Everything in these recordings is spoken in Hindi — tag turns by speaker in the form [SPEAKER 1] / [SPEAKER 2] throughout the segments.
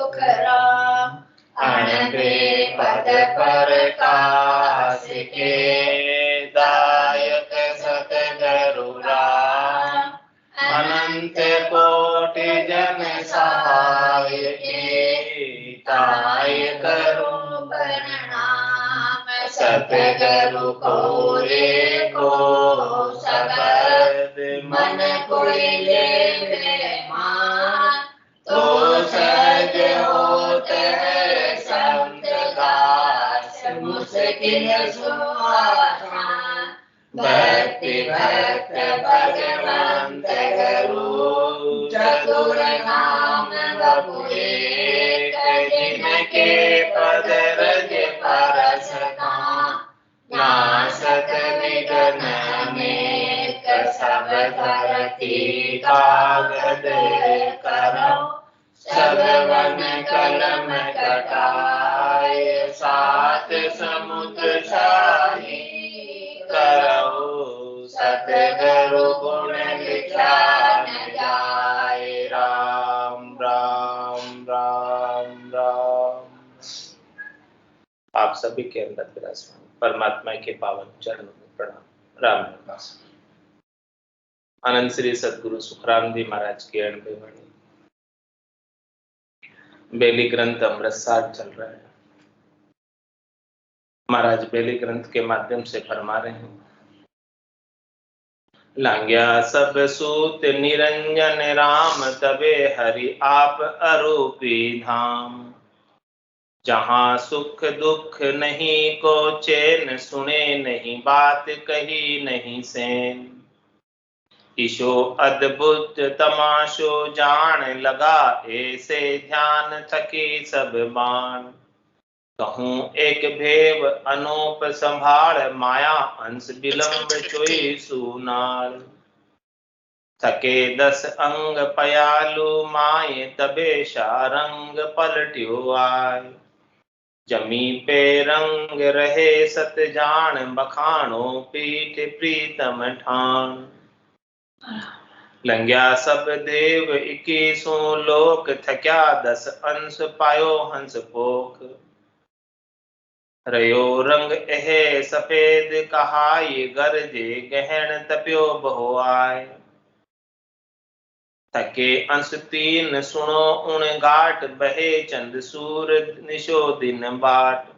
[SPEAKER 1] सुख राम। अनते पद प्रकाश के दायक सतगुरु राम। अनंत कोटि जन सहाय के ताय करो प्रणाम। सतगुरु को रे को शब्द मन कोई ले मान। तो सहज होत है संत दास मुश्किल सुआसान। भक्ति भक्त भगवंत गुरु चतुर नाम बहु एक। जिनके पद रज परस नासत विघ्न अनेक। सब धरती कागद करो सब वन कलम कटाय। सात समुद्र शाही करो सतगुरु गुण विचार जाय। राम राम राम राम। आप सभी के अंदर विराजमान परमात्मा के पावन चरणों में प्रणाम। राम राम। आनंद श्री सदगुरु सुखराम जी महाराज की अणबे वाणी बेली ग्रंथ अमृतसार चल रहा है। महाराज बेली ग्रंथ के माध्यम से फरमा रहे हैं, लांग्या सब सूत निरंजन राम। तबे हरि आप अरूपी धाम। जहाँ सुख दुख नहीं को चैन। सुने नहीं बात कही नहीं सैन। ईशो अद्भुत तमाशो जान। लगा ऐसे ध्यान थकी सब बाण। कहूँ एक भेव अनूप संभाल। माया अंश विलंब चोई सुनाल। थके 10 अंग पयालु माए। तबे शारंग पलट्यो आय। जमी पे रंग रहे सत जान। बखानो पीठ प्रीतम ठान। लंग्या सब देव 21 लोक। थक्या 10 अंश पायो हंस पोख। रयो रंग एह सफेद कहाय। गरजे गहन तप्यो बहु आय। थके अंश 3 सुनो उन घाट। बहे चंद सूर निशो दिन बाट।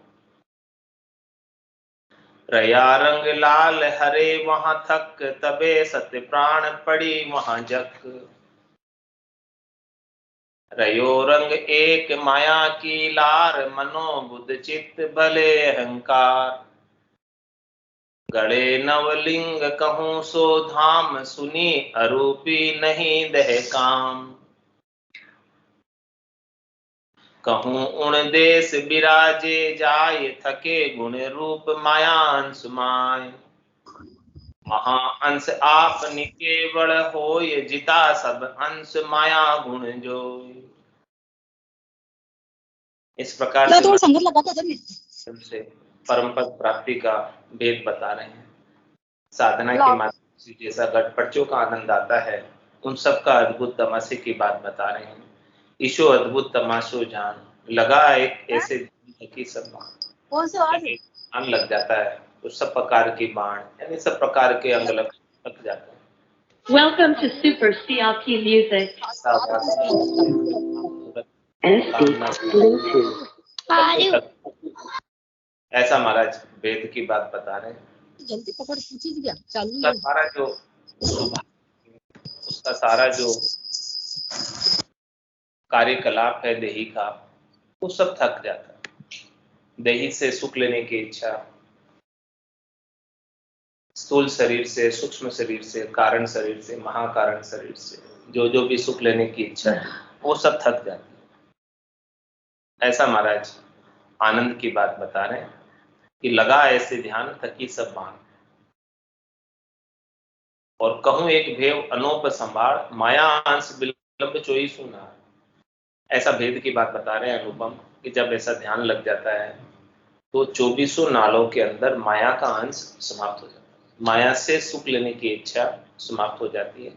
[SPEAKER 1] रया रंग लाल हरे वहां थक। तबे सत्य प्राण पड़ी वहां जक। रयो रंग एक माया की लार। मनो बुद्ध चित्त भले अहंकार। गड़े नवलिंग कहूँ सो धाम। सुनी अरूपी नहीं दह काम। कहूँ उन देश विराजे जाय। थके गुण रूप माया अंश माय। महा अंश आप निकेवल होय। जिता सब अंश माया गुण जोय। इस प्रकार से परम पद प्राप्ति का भेद बता रहे हैं। साधना के माध्यम से जैसा घटपटचों का आनंद आता है, उन सब का अद्भुत तमाशे की बात बता रहे हैं। ईशो अद्भुत तमाशो जान। लगा एक ऐसे की सब बाण लग जाता है तो सब प्रकार की बाण यानी सब प्रकार के अंग लग जाते हैं।
[SPEAKER 2] Welcome to Super CRT Music.
[SPEAKER 1] ऐसा महाराज वेद की बात बता रहे हैं।
[SPEAKER 3] जल्दी पकड़ पूछी क्या चालू
[SPEAKER 1] है। सारा जो उसका सारा जो कार्यकलाप है देही का, वो सब थक जाता है। देही से सुख लेने की इच्छा, स्थूल शरीर से, सूक्ष्म शरीर से, कारण शरीर से, महाकारण शरीर से जो भी सुख लेने की इच्छा है वो सब थक जाती है। ऐसा महाराज आनंद की बात बता रहे हैं कि लगा ऐसे ध्यान थकी सब बाण। और कहूं एक भेव अनोप संभाल। माया अंश विलंब चोई सुना। ऐसा भेद की बात बता रहे हैं अनुपम कि जब ऐसा ध्यान लग जाता है तो 2400 नालों के अंदर माया का अंश समाप्त हो जाता है। माया से सुख लेने की इच्छा समाप्त हो जाती है।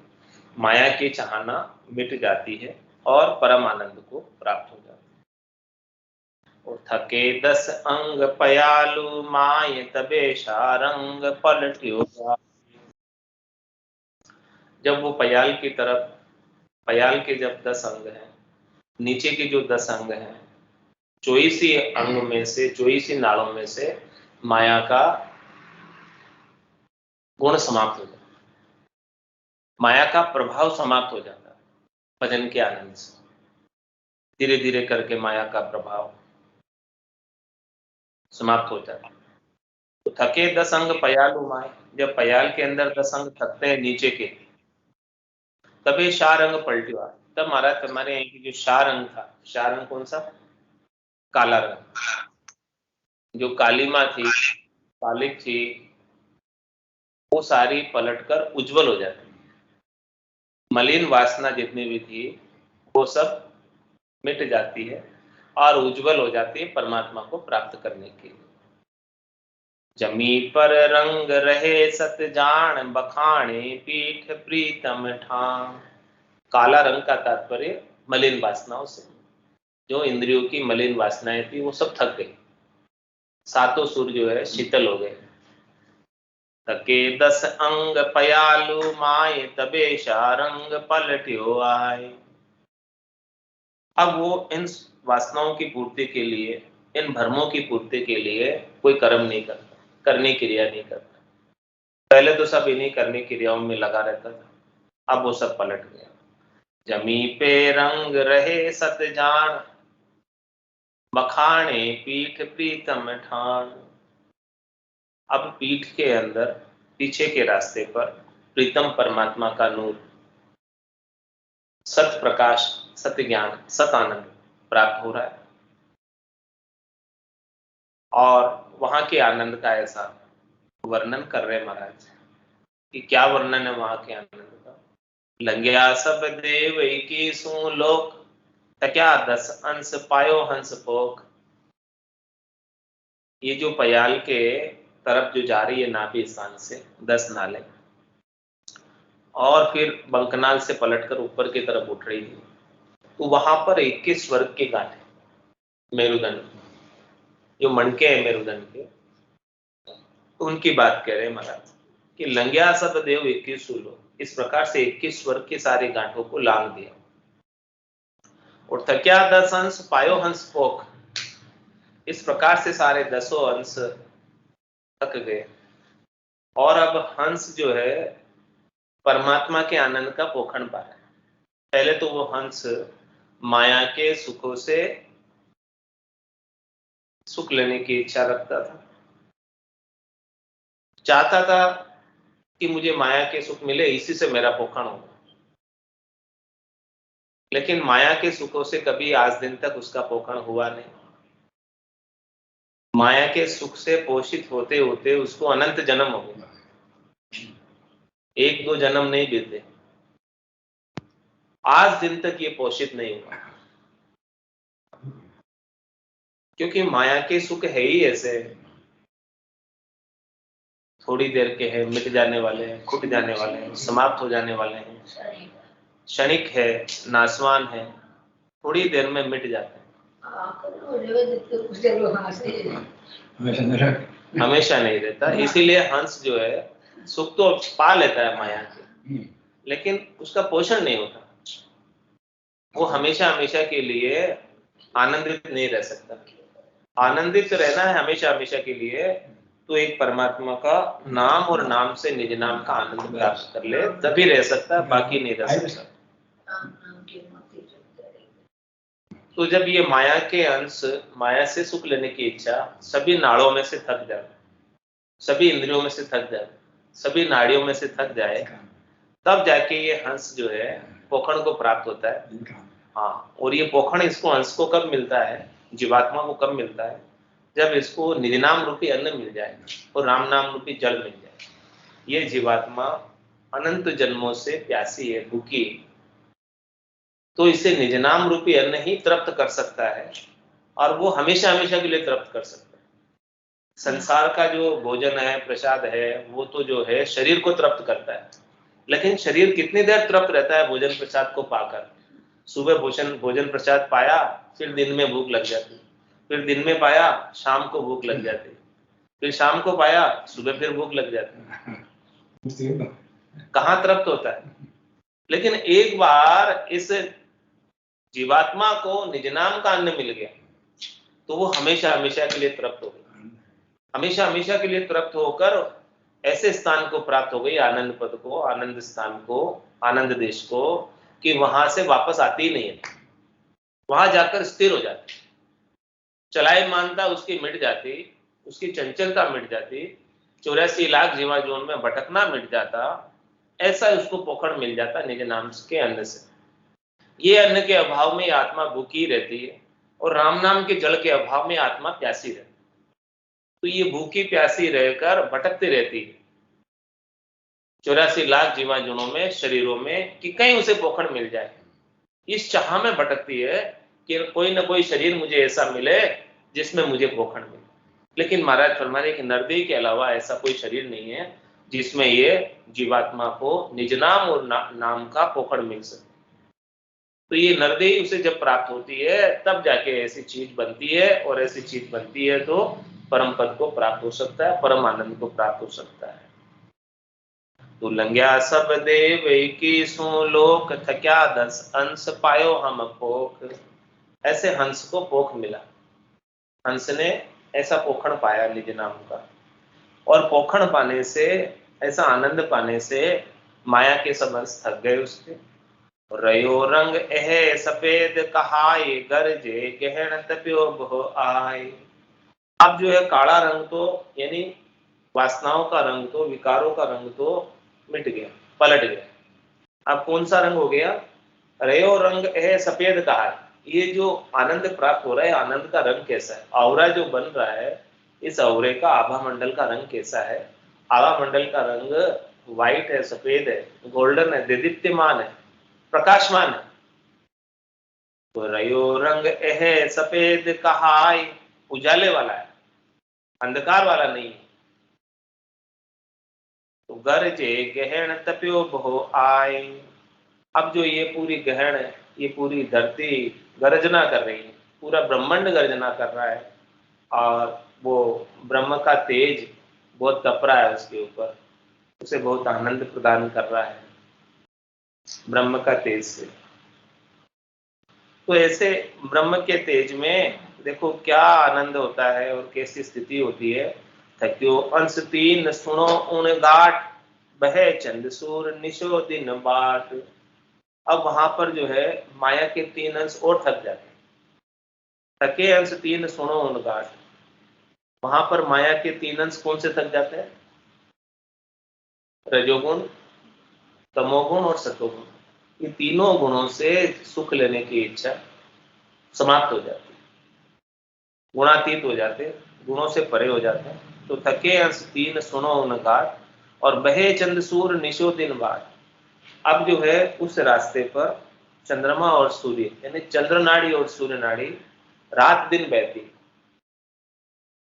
[SPEAKER 1] माया की चाहना मिट जाती है और परम आनंद को प्राप्त हो जाता है। और थके 10 अंग पयालु माय तबे शारंग पलट्यो। जब वो पयाल की तरफ, पयाल के जब 10 अंग हैं, नीचे के जो 10 अंग हैं, 24 अंग में से, 24 नाड़ों में से माया का गुण समाप्त हो जाता है, माया का प्रभाव समाप्त हो जाता है भजन के आनंद से। धीरे धीरे करके माया का प्रभाव समाप्त हो जाता है। तो थके 10 अंग पयालु माय, जब पयाल के अंदर 10 अंग थकते हैं नीचे के, तबे शार अंग पलटिवा। तब महाराज तुम्हारे यहाँ की जो शार अंग था, शार अंग कौन सा? काला रंग। जो कालीमा थी, कालिक थी, वो सारी पलटकर उज्जवल हो जाती। मलिन वासना जितनी भी थी वो सब मिट जाती है और उज्जवल हो जाती है परमात्मा को प्राप्त करने के लिए। जमी पर रंग रहे सत जान बखाने पीठ प्रीतम ठान। काला रंग का तात्पर्य मलिन वासनाओं से। जो इंद्रियों की मलिन वासनाएं थी वो सब थक गई, सातों सुर जो है शीतल हो गए। थके 10 अंग पयालु माय तबे शारंग पलट्यो आए। अब वो इन वासनाओं की पूर्ति के लिए, इन भ्रमों की पूर्ति के लिए कोई कर्म नहीं करता, करने क्रिया नहीं करता। पहले तो सब इन्हीं करने क्रियाओं में लगा रहता था, अब वो सब पलट गया। जमी पे रंग रहे सत जान बखाने पीठ प्रीतम ठान। अब पीठ के अंदर, पीछे के रास्ते पर प्रीतम परमात्मा का नूर, सत प्रकाश, सत्य ज्ञान, सत आनंद प्राप्त हो रहा है। और वहां के आनंद का ऐसा वर्णन कर रहे महाराज कि क्या वर्णन है वहां के आनंद का। लंग्या सब देव की सू लोक, क्या 10 अंश पायो हंस पोक। ये जो पयाल के तरफ जो जा रही है नाभि स्थान से 10 नाले, और फिर बंकनाल से पलटकर ऊपर की तरफ उठ रही थी, तो वहां पर 21 स्वर्ग के गांठ है, मेरुदंड, जो मणके हैं मेरुदंड के, उनकी बात कह रहे हैं महाराज कि लंग्या सब देव 21 सूलो। इस प्रकार से 21 स्वर्ग के सारे गांठों को लांग दिया। और थक्या 10 अंश पायो हंस पोक। इस प्रकार से सारे 10 अंश थक गए और अब हंस जो है परमात्मा के आनंद का पोखण पा रहा है। पहले तो वो हंस माया के सुखों से सुख लेने की इच्छा रखता था, चाहता था कि मुझे माया के सुख मिले, इसी से मेरा पोखण होगा। लेकिन माया के सुखों से कभी आज दिन तक उसका पोखण हुआ नहीं। माया के सुख से पोषित होते होते उसको अनंत जन्म हो गया, 1-2 जन्म नहीं बीते, आज दिन तक ये पोषित नहीं हुआ। क्योंकि माया के सुख है ही ऐसे, थोड़ी देर के हैं, मिट जाने वाले हैं, खुट जाने वाले हैं, समाप्त हो जाने वाले हैं, क्षणिक है, नासवान है, थोड़ी देर में मिट जाते हैं, हमेशा नहीं रहता। इसीलिए हंस जो है सुख तो पा लेता है माया के, लेकिन उसका पोषण नहीं होता। वो हमेशा हमेशा के लिए आनंदित नहीं रह सकता। आनंदित रहना है हमेशा हमेशा के लिए, तो एक परमात्मा का नाम और नाम से निज नाम का आनंद प्राप्त कर ले, तभी रह सकता है, बाकी नहीं रह सकता। तो जब ये माया के अंश, माया से सुख लेने की इच्छा सभी नाड़ों में से थक जाए, सभी इंद्रियों में से थक जाए, सभी नाड़ियों में से थक जाए, तब जाके ये हंस जो है पोखण को प्राप्त होता है। हाँ, और ये पोखण इसको, हंस को कब मिलता है, जीवात्मा को कब मिलता है, जब इसको निजनाम रूपी अन्न मिल जाए और राम नाम रूपी जल मिल जाए। ये जीवात्मा अनंत जन्मों से प्यासी है, भूखी, तो इसे निजनाम रूपी अन्न ही तृप्त कर सकता है, और वो हमेशा हमेशा के लिए तृप्त कर सकता है। संसार का जो भोजन है, प्रसाद है, वो तो जो है शरीर को तृप्त करता है, लेकिन शरीर कितनी देर तृप्त रहता है भोजन प्रसाद को पाकर। सुबह भोजन प्रसाद पाया, फिर दिन में भूख लग जाती, फिर दिन में पाया, शाम को भूख लग जाती, फिर शाम को पाया, सुबह फिर भूख लग जाती। कहाँ तृप्त होता है? लेकिन एक बार इस जीवात्मा को निज नाम का अन्न मिल गया तो वो हमेशा हमेशा के लिए तृप्त हो गई, हमेशा हमेशा के लिए तृप्त होकर ऐसे स्थान को प्राप्त हो गई, आनंद पद को, आनंद स्थान को, आनंद देश को, कि वहां से वापस आती ही नहीं है। वहां जाकर स्थिर हो जाती, चलाई मानता उसकी मिट जाती, उसकी चंचलता मिट जाती, 84 लाख जीवा जोन में भटकना मिट जाता। ऐसा उसको पोखर मिल जाता निज नाम के अन्न से। ये अन्न के अभाव में आत्मा भूखी रहती है और राम नाम के जल के अभाव में आत्मा प्यासी रहती है। तो ये भूखी प्यासी रहकर भटकती रहती है 84 लाख जीवा जोनों में, शरीरों में, कि कहीं उसे पोखर मिल जाए। इस चाह में भटकती है कि कोई ना कोई शरीर मुझे ऐसा मिले जिसमें मुझे पोखर मिले। लेकिन महाराज फरमाने कि नरदेही के अलावा ऐसा कोई शरीर नहीं है जिसमें ये जीवात्मा को निज नाम और नाम का पोखर मिल सके। तो ये नरदेही उसे जब प्राप्त होती है तब जाके ऐसी चीज बनती है, और ऐसी चीज बनती है तो परम पद को प्राप्त हो सकता है, परम आनंद को प्राप्त हो सकता है। तो लंग्या सब देव की सु लोक, थक्या 10 अंश पायो हम पोख। ऐसे हंस को पोख मिला, हंस ने ऐसा पोखण पाया निज नाम का, और पोखण पाने से, ऐसा आनंद पाने से माया के सब हंस थक गए उसके। रयो रंग एह सफेद कहाय, गरजे गहन तप्यो भो आय। अब जो है काला रंग तो यानी वासनाओं का रंग तो, विकारों का रंग तो मिट गया, पलट गया। अब कौन सा रंग हो गया? रयो रंग एह सफेद कहाय। ये जो आनंद प्राप्त हो रहा है, आनंद का रंग कैसा है? औरा जो बन रहा है, इस औरे का आभा मंडल का रंग कैसा है? आभा मंडल का रंग व्हाइट है, सफेद है, गोल्डन है, देदीप्यमान है, प्रकाशमान है। तो रयो रंग एह सफेद कहाय, उजाले वाला है, अंधकार वाला नहीं है। तो गरजे गहन तप्यो भो आय। अब जो ये पूरी गहन है, ये पूरी धरती गर्जना कर रही है, पूरा ब्रह्मांड गर्जना कर रहा है, और वो ब्रह्म का तेज बहुत तप रहा है उसके ऊपर, उसे बहुत आनंद प्रदान कर रहा है ब्रह्म का तेज से। तो ऐसे ब्रह्म के तेज में देखो क्या आनंद होता है और कैसी स्थिति होती है। थक्यो अंश 3 सुनो उन गाठ, बहे चंद सूर निशो दिन बाट। अब वहां पर जो है माया के 3 अंश और थक जाते हैं। थके अंश 3 सुनो उन गाठ, वहां पर माया के 3 अंश कौन से थक जाते हैं? रजोगुण, तमोगुण और सतोगुण। ये तीनों गुणों से सुख लेने की इच्छा समाप्त हो जाती है, गुणातीत हो जाते, गुणों से परे हो जाते हैं। तो थके अंश 3 सुनो उन गाठ, और बहे चंद सूर निशो दिन बाट। अब जो है उस रास्ते पर चंद्रमा और सूर्य यानी चंद्र नाड़ी और सूर्य नाड़ी रात दिन बहती,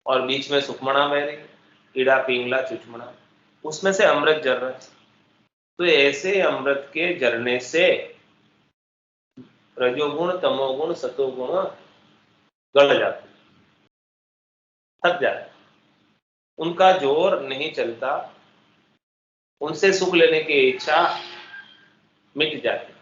[SPEAKER 1] और बीच में सुखमणा बह रही, कीड़ा पिंगला चुचमणा, उसमें से अमृत जर रहा है। तो ऐसे अमृत के जरने से रजोगुण, तमोगुण, सतोगुण गड़ जाते, थक जाते, उनका जोर नहीं चलता, उनसे सुख लेने की इच्छा मिट जाती।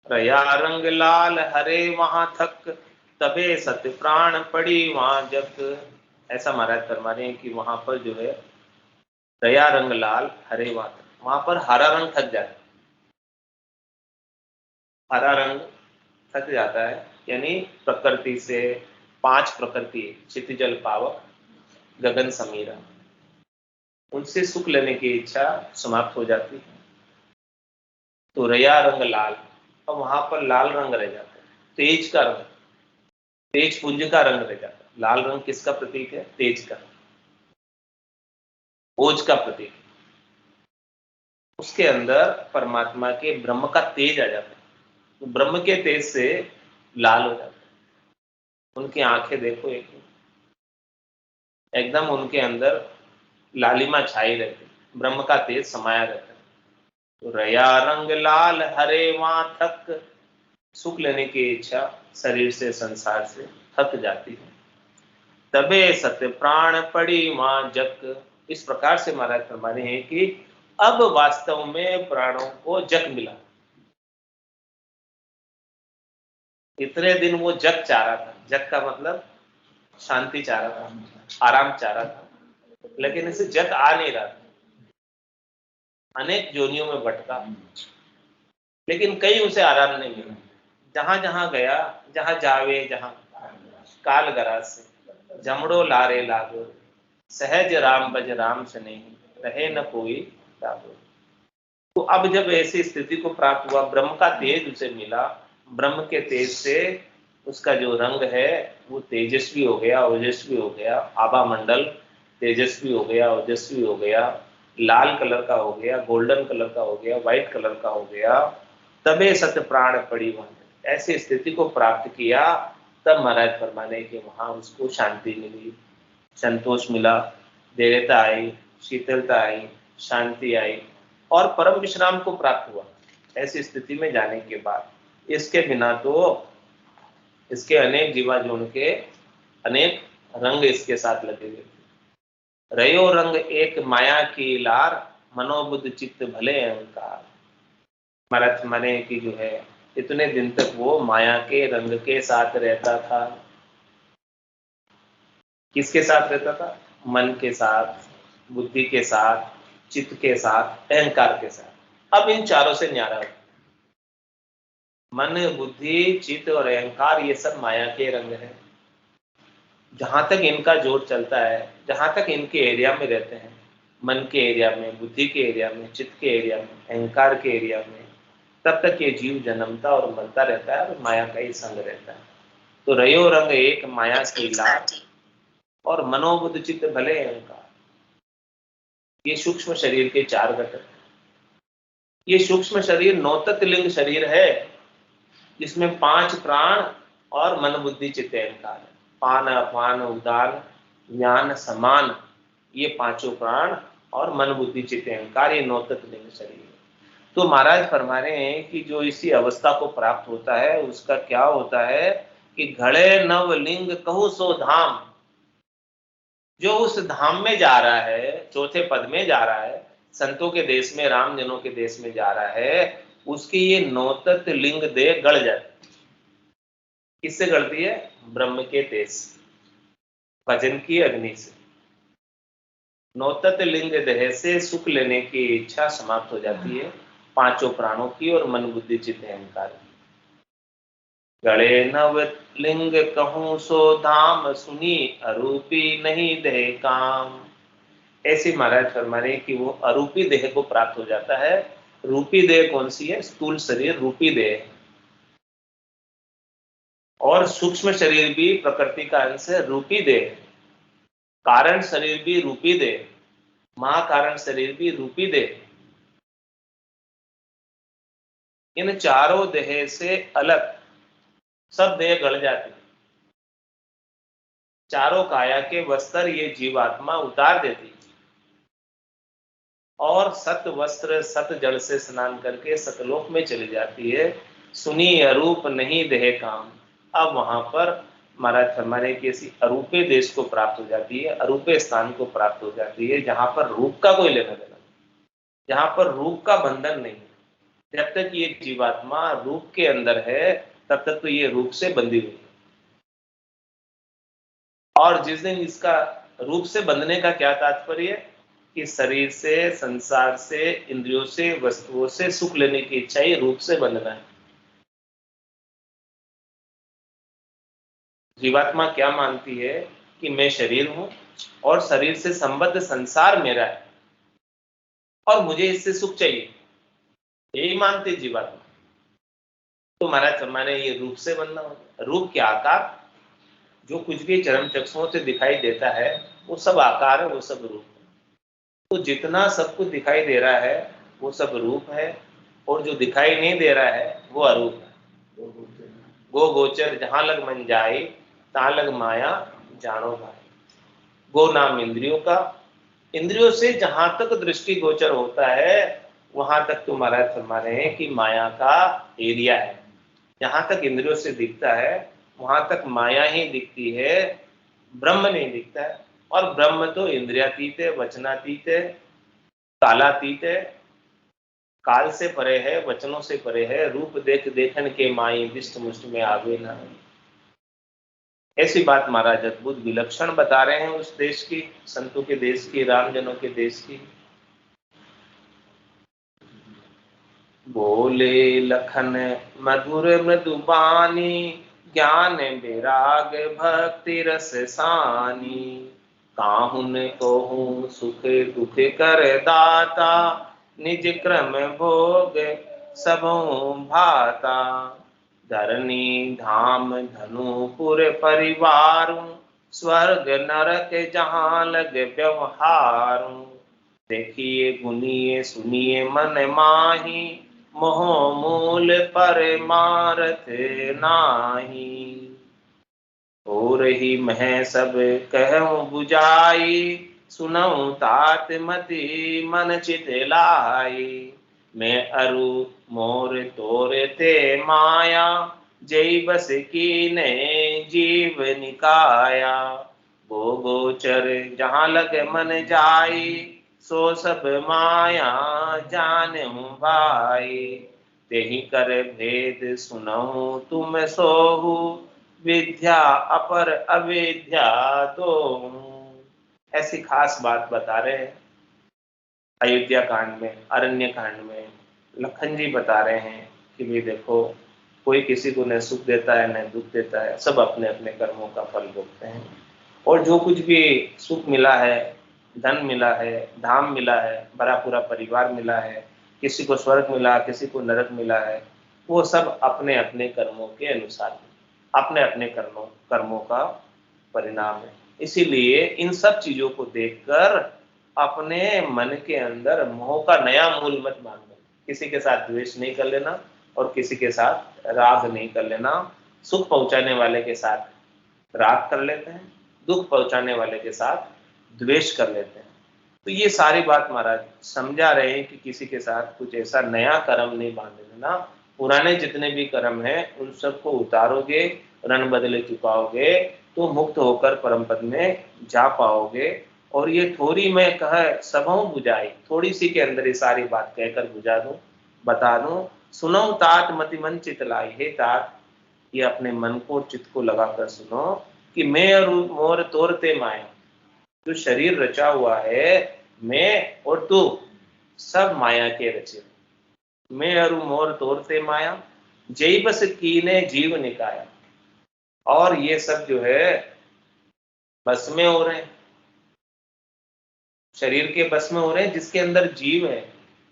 [SPEAKER 1] रया रंग लाल हरे वहां थक, तबे सत्य प्राण पड़ी वहां जग। ऐसा महाराज फरमा रहे हैं कि वहां पर जो है रया रंग लाल हरे वहां थक, वहां पर हरा रंग थक जाता है, हरा रंग थक जाता है। यानी प्रकृति से 5 प्रकृति, क्षितिजल पावक गगन समीरा, उनसे सुख लेने की इच्छा समाप्त हो जाती है। तो रया रंग लाल, अब वहां पर लाल रंग रह जाता है, तेज का रंग, तेज पुंज का रंग रह जाता है। लाल रंग किसका प्रतीक है? तेज का, ओज का प्रतीक। उसके अंदर परमात्मा के ब्रह्म का तेज आ जाता है, तो ब्रह्म के तेज से लाल हो जाता है। उनकी आंखें देखो, एकदम उनके अंदर लालिमा छाई रहती है, ब्रह्म का तेज समाया रहता है। तो रया रंग लाल हरे वहां थक, सुख लेने की इच्छा शरीर से संसार से थक जाती है। तबे सत्य प्राण पड़ी वहां जक, इस प्रकार से महाराज फरमाने हैं कि अब वास्तव में प्राणों को जग मिला। इतने दिन वो जग चाह रहा था, जग का मतलब शांति चाह रहा था, आराम चाह रहा था, लेकिन इसे जग आ नहीं रहा था। अनेक जोनियों में भटका, लेकिन कहीं उसे आराम नहीं मिला। जहां जहां गया, जहां जावे जहां काल गराज से, जमड़ो लारे लागो, सहज राम बज राम से नहीं, रहे न कोई लागो। तो अब जब ऐसी स्थिति को प्राप्त हुआ, ब्रह्म का तेज उसे मिला, ब्रह्म के तेज से उसका जो रंग है वो तेजस्वी हो गया, ओजस्वी हो गया, आभा मंडल तेजस्वी हो गया, ओजस्वी हो गया, लाल कलर का हो गया, गोल्डन कलर का हो गया, व्हाइट कलर का हो गया। तबे सत प्राण पड़ी वहां, ऐसी स्थिति को प्राप्त किया। तब महाराज फरमाने कि वहां उसको शांति मिली, संतोष मिला, देवता आई, शीतलता आई, शांति आई और परम विश्राम को प्राप्त हुआ। ऐसी स्थिति में जाने के बाद इसके बिना तो इसके अनेक जीवाजोन के अनेक रंग इसके साथ लगे हुए थे। रयो रंग एक माया की लार, मनोबुद्ध चित्त भले अहंकार। महाराज माने कि जो है इतने दिन तक वो माया के रंग के साथ रहता था। किसके साथ रहता था? मन के साथ, बुद्धि के साथ, चित्त के साथ, अहंकार के साथ। अब इन चारों से न्यारा हो। मन, बुद्धि, चित्त और अहंकार ये सब माया के रंग हैं। जहां तक इनका जोर चलता है, जहां तक इनके एरिया में रहते हैं, मन के एरिया में, बुद्धि के एरिया में, चित्त के एरिया में, अहंकार के एरिया में, तब तक ये जीव जन्मता और मरता रहता है और माया का ही संग रहता है। तो रयो रंग एक माया की लार और मनोबुद्ध चित्त भले अहंकार, ये सूक्ष्म शरीर के चार घटक। ये सूक्ष्म शरीर नौतक लिंग शरीर है, जिसमें 5 प्राण और मन बुद्धि चित्त अहंकार है। पान अपान उदान ज्ञान समान, ये 5 प्राण और मन बुद्धि चित्त अहंकार, ये नौतक लिंग शरीर है। तो महाराज फरमा रहे हैं कि जो इसी अवस्था को प्राप्त होता है उसका क्या होता है कि घड़े नव लिंग कहु सो धाम। जो उस धाम में जा रहा है, चौथे पद में जा रहा है, संतों के देश में, राम जनों के देश में जा रहा है, उसकी ये नौतत लिंग देह गड़ जाती है। किससे गढ़ती है? ब्रह्म के तेज से, भजन की अग्नि से। नौतत लिंग देह से सुख लेने की इच्छा समाप्त हो जाती है, 5 प्राणों की और मन बुद्धि चित्त अहंकार की। गड़े नव लिंग कहूं सो धाम, सुनी अरूपी नहीं देह काम। ऐसे महाराज फरमा रहे कि वो अरूपी देह को प्राप्त हो जाता है। रूपी देह कौन सी है? स्थूल शरीर रूपी देह, और सूक्ष्म शरीर भी प्रकृति का अंश है, रूपी देह। कारण शरीर भी रूपी देह, महाकारण शरीर भी रूपी देह। इन चारों देह से अलग सब देह गड़ जाती है। चारों काया के वस्त्र ये जीवात्मा उतार देती है और सत वस्त्र सत जल से स्नान करके सतलोक में चली जाती है। सुनी अरूप नहीं देह काम। अब वहां पर महाराज फरमाने की ऐसी अरूपे देश को प्राप्त हो जाती है, अरूपे स्थान को प्राप्त हो जाती है, जहां पर रूप का कोई लेना देना, जहां पर रूप का बंधन नहीं। जब तक ये जीवात्मा रूप के अंदर है तब तक तो ये रूप से बंधी हुई है, और जिस दिन इसका रूप से बंधने का क्या तात्पर्य है कि शरीर से, संसार से, इंद्रियों से, वस्तुओं से सुख लेने की इच्छा ही रूप से बंधना है। जीवात्मा क्या मानती है कि मैं शरीर हूं और शरीर से संबद्ध संसार मेरा है और मुझे इससे सुख चाहिए, यही मानती जीवात्मा। तो महाराज फरमाने ये रूप से बनना होगा। रूप के आकार, जो कुछ भी चरम चक्षुओं से दिखाई देता है वो सब आकार है, वो सब रूप है। तो जितना सब कुछ दिखाई दे रहा है वो सब रूप है, और जो दिखाई नहीं दे रहा है वो अरूप है। गो गोचर जहां लग मन जाए, तहां लग माया जानो भाई। गो नाम इंद्रियों का, इंद्रियों से जहां तक दृष्टि गोचर होता है वहां तक तो महाराज फरमा रहे हैं कि माया का एरिया है। जहां तक इंद्रियों से दिखता है वहां तक माया ही दिखती है, ब्रह्म नहीं दिखता है। और ब्रह्म तो इंद्रियातीत है, वचनातीत है, कालातीत है, काल से परे है, वचनों से परे है। रूप देख देखन के माई दिष्ट मुष्ट में आवे ना। ऐसी बात महाराज अद्भुत विलक्षण बता रहे हैं उस देश की, संतों के देश की, रामजनों के देश की। बोले लखन मधुर मृदुबानी, ज्ञान विराग भक्ति रस सानी। काहुन कहूँ सुख दुख कर दाता, निज क्रम भोग सबों भाता। धरनी धाम धनुपुर परिवार, स्वर्ग नरक जहाँ लग व्यवहार। देखिए गुनिए सुनिए मन माही, मोह मूल पर मारत नाही। हो रही मैं सब कहूँ बुझाई, सुनऊँ तात मति मन चित लाई। मैं अरु मोर तोरे ते माया, जय बस की ने जीव निकाया। वो गोचर जहाँ लग मन जाई, सो सब माया जानूं भाई। तेहि कर भेद सुनऊं तुम सोहु, विद्या अपर अविद्या दो। ऐसी खास बात बता रहे हैं अयोध्या कांड में, अरण्य कांड में। लखन जी बता रहे हैं कि भी देखो, कोई किसी को न सुख देता है न दुख देता है, सब अपने अपने कर्मों का फल भोगते हैं। और जो कुछ भी सुख मिला है, धन मिला है, धाम मिला है, बड़ा पूरा परिवार मिला है, किसी को स्वर्ग मिला, किसी को नरक मिला है, वो सब अपने अपने कर्मों के अनुसार, अपने अपने कर्मों का परिणाम है। इसीलिए इन सब चीजों को देखकर अपने मन के अंदर मोह का नया मूल मत मान लो। किसी के साथ द्वेष नहीं कर लेना और किसी के साथ राग नहीं कर लेना। सुख पहुंचाने वाले के साथ राग कर लेते हैं, दुख पहुंचाने वाले के साथ द्वेष कर लेते हैं। तो ये सारी बात महाराज समझा रहे हैं कि किसी के साथ कुछ ऐसा नया कर्म नहीं बांध लेना। पुराने जितने भी कर्म हैं उन सबको उतारोगे, रण बदले चुकाओगे तो मुक्त होकर परम पद में जा पाओगे। और ये थोड़ी मैं कह सबों बुझाई, थोड़ी सी के अंदर ये सारी बात कहकर बुझा दूं, बता दूं। सुनो तात मति मन चित लाई। हे तात, ये अपने मन को चित्त को लगाकर सुनो कि मैं और मोर तोरते माया, जो शरीर रचा हुआ है, मैं और तू सब माया के रचे। मैं और मोर तोरते माया, जय बस कीने जीव निकाया। और ये सब जो है बस में हो रहे हैं, शरीर के बस में हो रहे हैं, जिसके अंदर जीव है।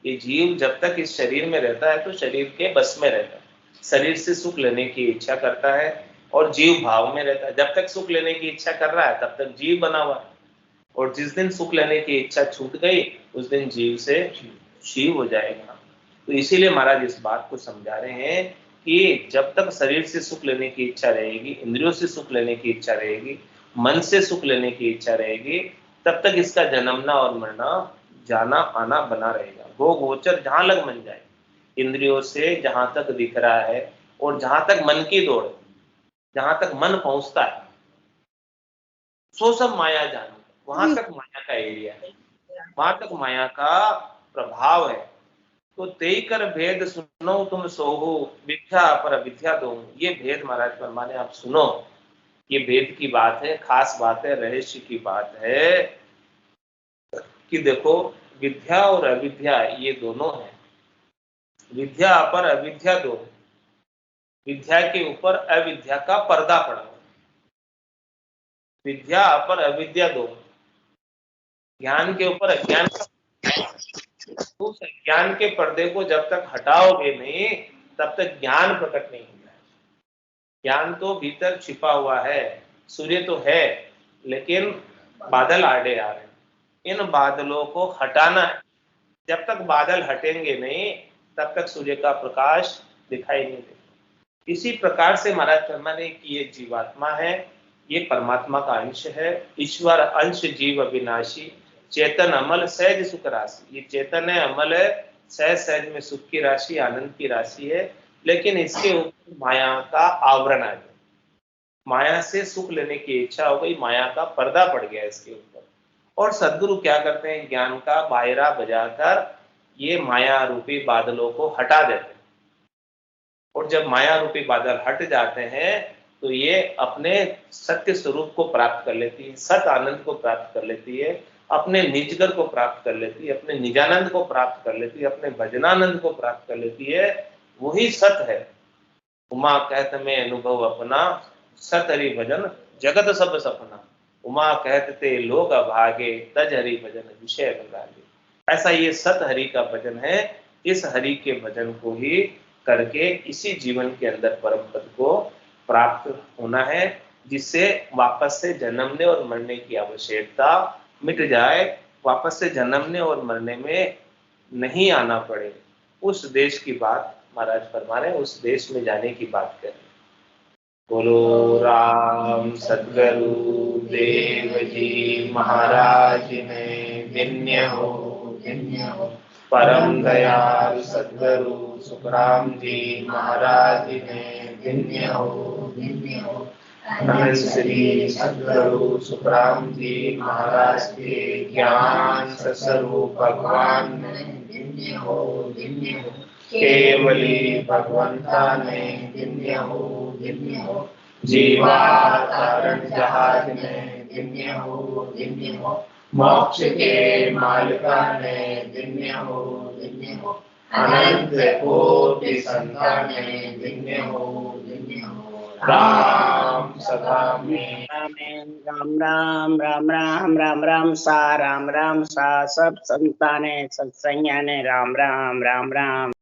[SPEAKER 1] ये जीव जब तक इस शरीर में रहता है तो शरीर के बस में रहता है, शरीर से सुख लेने की इच्छा करता है और जीव भाव में रहता है। जब तक सुख लेने की इच्छा कर रहा है तब तक जीव बना हुआ है, और जिस दिन सुख लेने की इच्छा छूट गई उस दिन जीव से शिव हो जाएगा। तो इसीलिए महाराज इस बात को समझा रहे हैं कि जब तक शरीर से सुख लेने की इच्छा रहेगी, इंद्रियों से सुख लेने की इच्छा रहेगी, मन से सुख लेने की इच्छा रहेगी, तब तक इसका जन्मना और मरना, जाना आना बना रहेगा। वो गोचर जहां लग मन जाए, इंद्रियों से जहां तक दिख रहा है और जहां तक मन की दौड़, जहां तक मन पहुंचता है, सो सब माया जानो। वहां तक माया का एरिया है, वहां तक माया का प्रभाव है। तो तेई कर भेद सुनो तुम सोहो, विद्या पर अविद्या दो। ये भेद महाराज फरमाने आप सुनो, ये भेद की बात है, खास बात है, रहस्य की बात है कि देखो विद्या और अविद्या ये दोनों है। विद्या पर अविद्या दो, विद्या के ऊपर अविद्या का पर्दा पड़ा। विद्या पर अविद्या दो, ज्ञान के ऊपर अज्ञान का। तो ज्ञान के पर्दे को जब तक हटाओगे नहीं तब तक ज्ञान प्रकट नहीं होगा। ज्ञान तो भीतर छिपा हुआ है, सूर्य तो है लेकिन बादल आड़े आ रहे हैं, इन बादलों को हटाना है। जब तक बादल हटेंगे नहीं तब तक सूर्य का प्रकाश दिखाई नहीं देगा। इसी प्रकार से महाराज शर्मा ने कि ये जीवात्मा है, ये परमात्मा का अंश है। ईश्वर अंश जीव अविनाशी, चेतन अमल सहज सुख राशि। ये चेतन है, अमल है, सहज सहज में सुख की राशि, आनंद की राशि है, लेकिन इसके ऊपर माया का आवरण आ गया। माया से सुख लेने की इच्छा हो गई, माया का पर्दा पड़ गया इसके ऊपर। और सद्गुरु क्या करते हैं, ज्ञान का बायरा बजाकर ये माया रूपी बादलों को हटा देते हैं। और जब माया रूपी बादल हट जाते हैं तो ये अपने सत्य स्वरूप को प्राप्त कर लेती है, सत आनंद को प्राप्त कर लेती है, अपने निजगर को प्राप्त कर लेती है, अपने निजानंद को प्राप्त कर लेती है, अपने भजनानंद को प्राप्त कर लेती है। वही सत है। उमा कहत में अनुभव अपना, सत हरि भजन जगत सब सपना। उमा कहत ते लोग अभागे, तज हरि भजन विषय विरागे। ऐसा ये सत हरि का भजन है। इस हरि के भजन को ही करके इसी जीवन के अंदर परम पद को प्राप्त होना है, जिससे वापस से जन्मने और मरने की आवश्यकता मिट जाए, वापस से जन्मने और मरने में नहीं आना पड़े। उस देश की बात महाराज फरमा रहे हैं, उस देश में जाने की बात करें। बोलो राम सद्गुरु देव जी महाराज ने धन्य हो, धन्य हो। परम दयाल सद्गुरु सुखराम जी महाराज ने धन्य हो, धन्य हो। अनंत श्री सद्गुरु सुखराम जी महाराज के ज्ञान स्वरूप भगवान ने धन्य हो, धन्य हो। केवली भगवंता ने धन्य हो, धन्य हो। जीवा तारण जहाज ने धन्य हो, धन्य हो। मोक्ष के मालिका ने धन्य हो, धन्य हो। अनंत कोटि संतान ने धन्य हो, धन्य हो। राम सदा में
[SPEAKER 4] राम राम राम राम राम राम सा राम राम सा सब संताने सत्संज्ञाने राम राम राम राम।